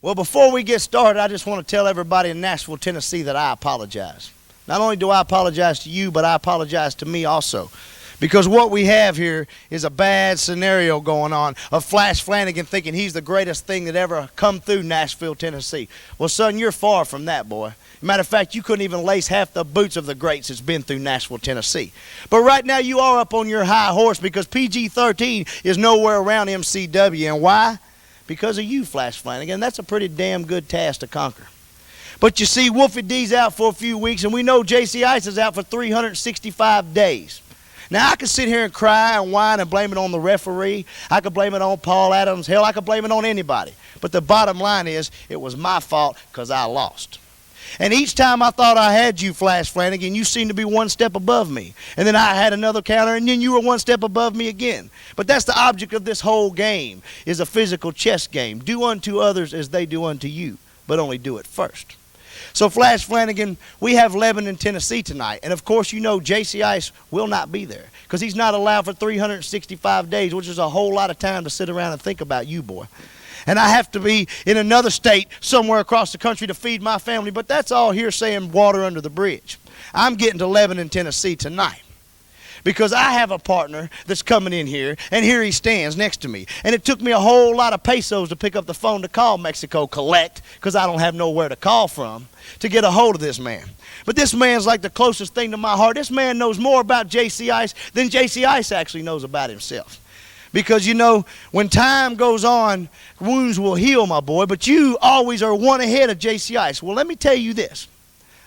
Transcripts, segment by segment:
Well, before we get started, I just want to tell everybody in Nashville, Tennessee that I apologize. Not only do I apologize to you, but I apologize to me also. Because what we have here is a bad scenario going on of Flash Flanagan thinking he's the greatest thing that ever come through Nashville, Tennessee. Well, son, you're far from that, boy. Matter of fact, you couldn't even lace half the boots of the greats that's been through Nashville, Tennessee. But right now you are up on your high horse because PG-13 is nowhere around MCW. And why? Because of you, Flash Flanagan. That's a pretty damn good task to conquer. But you see, Wolfie D's out for a few weeks, and we know JC Ice is out for 365 days. Now, I could sit here and cry and whine and blame it on the referee. I could blame it on Paul Adams. Hell, I could blame it on anybody. But the bottom line is, it was my fault because I lost. And each time I thought I had you, Flash Flanagan, you seemed to be one step above me. And then I had another counter, and then you were one step above me again. But that's the object of this whole game, is a physical chess game. Do unto others as they do unto you, but only do it first. So, Flash Flanagan, we have Lebanon, Tennessee tonight. And, of course, you know JC Ice will not be there because he's not allowed for 365 days, which is a whole lot of time to sit around and think about you, boy. And I have to be in another state somewhere across the country to feed my family, but that's all hearsay and water under the bridge. I'm getting to Lebanon, Tennessee tonight because I have a partner that's coming in here, and here he stands next to me. And it took me a whole lot of pesos to pick up the phone to call Mexico Collect because I don't have nowhere to call from to get a hold of this man. But this man's like the closest thing to my heart. This man knows more about JC Ice than JC Ice actually knows about himself. Because, you know, when time goes on, wounds will heal, my boy, but you always are one ahead of JC Ice. Well, let me tell you this.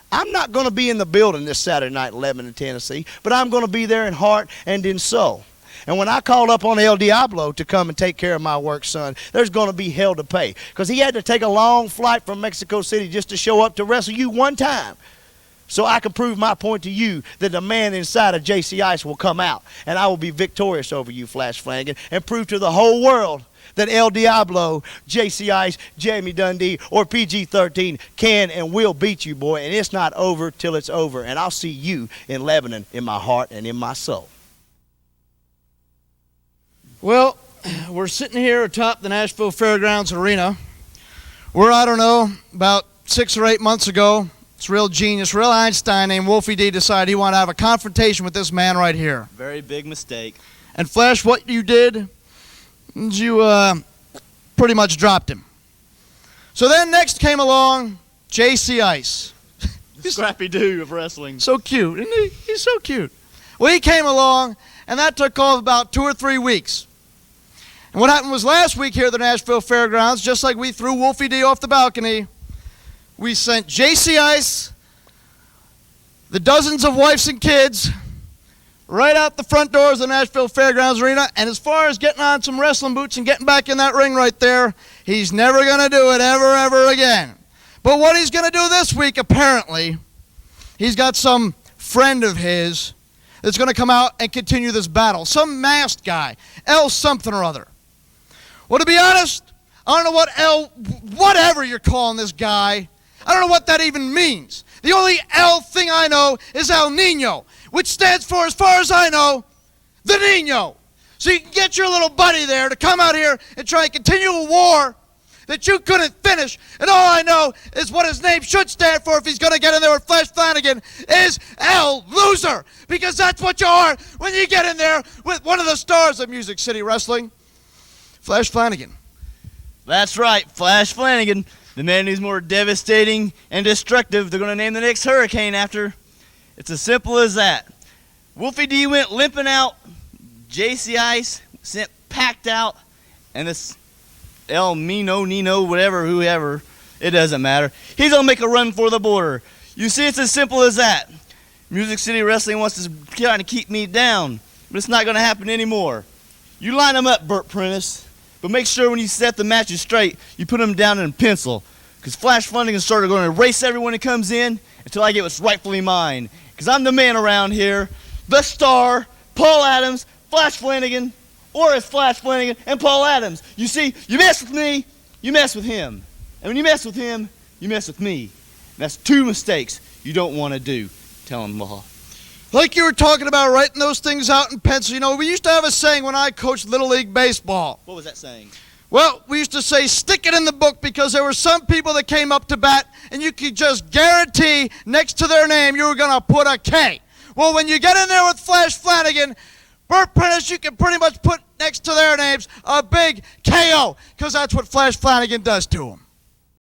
I'm not going to be in the building this Saturday night in Lebanon, Tennessee, but I'm going to be there in heart and in soul. And when I called up on El Diablo to come and take care of my work, son, there's going to be hell to pay. Because he had to take a long flight from Mexico City just to show up to wrestle you one time. So I can prove my point to you that the man inside of JC Ice will come out, and I will be victorious over you, Flash Flanagan, and prove to the whole world that El Diablo, JC Ice, Jamie Dundee, or PG-13 can and will beat you, boy, and it's not over till it's over. And I'll see you in Lebanon in my heart and in my soul. Well, we're sitting here atop the Nashville Fairgrounds Arena, where, I don't know, about 6 or 8 months ago, this real genius, real Einstein named Wolfie D decided he wanted to have a confrontation with this man right here. Very big mistake. And Flash, what you did is you pretty much dropped him. So then next came along JC Ice. The scrappy dude of wrestling. So cute, isn't he? He's so cute. Well, he came along, and that took off about 2 or 3 weeks. And what happened was last week here at the Nashville Fairgrounds, just like we threw Wolfie D off the balcony, we sent JC Ice, the dozens of wives and kids, right out the front doors of the Nashville Fairgrounds Arena. And as far as getting on some wrestling boots and getting back in that ring right there, he's never going to do it ever again. But what he's going to do this week, apparently, he's got some friend of his that's going to come out and continue this battle. Some masked guy, L something or other. Well, to be honest, I don't know what whatever you're calling this guy, I don't know what that even means. The only L thing I know is El Nino, which stands for, as far as I know, the Nino. So you can get your little buddy there to come out here and try and continue a war that you couldn't finish. And all I know is what his name should stand for if he's going to get in there with Flash Flanagan is L Loser. Because that's what you are when you get in there with one of the stars of Music City Wrestling, Flash Flanagan. That's right, Flash Flanagan. The man who's more devastating and destructive they're going to name the next hurricane after. It's as simple as that. Wolfie D went limping out. JC Ice sent packed out. And this El Nino, whatever, whoever, it doesn't matter. He's going to make a run for the border. You see, it's as simple as that. Music City Wrestling wants to try to keep me down, but it's not going to happen anymore. You line them up, Burt Prentice. But make sure when you set the matches straight, you put them down in a pencil. Because Flash Flanagan started going to erase everyone that comes in until I get what's rightfully mine. Because I'm the man around here, the star, Paul Adams, Flash Flanagan, or it's Flash Flanagan and Paul Adams. You see, you mess with me, you mess with him. And when you mess with him, you mess with me. And that's 2 mistakes you don't want to do. Tell him, Law. Like you were talking about writing those things out in pencil. You know, we used to have a saying when I coached Little League Baseball. What was that saying? Well, we used to say stick it in the book because there were some people that came up to bat and you could just guarantee next to their name you were going to put a K. Well, when you get in there with Flash Flanagan, Bert Prentice, you can pretty much put next to their names a big KO because that's what Flash Flanagan does to them.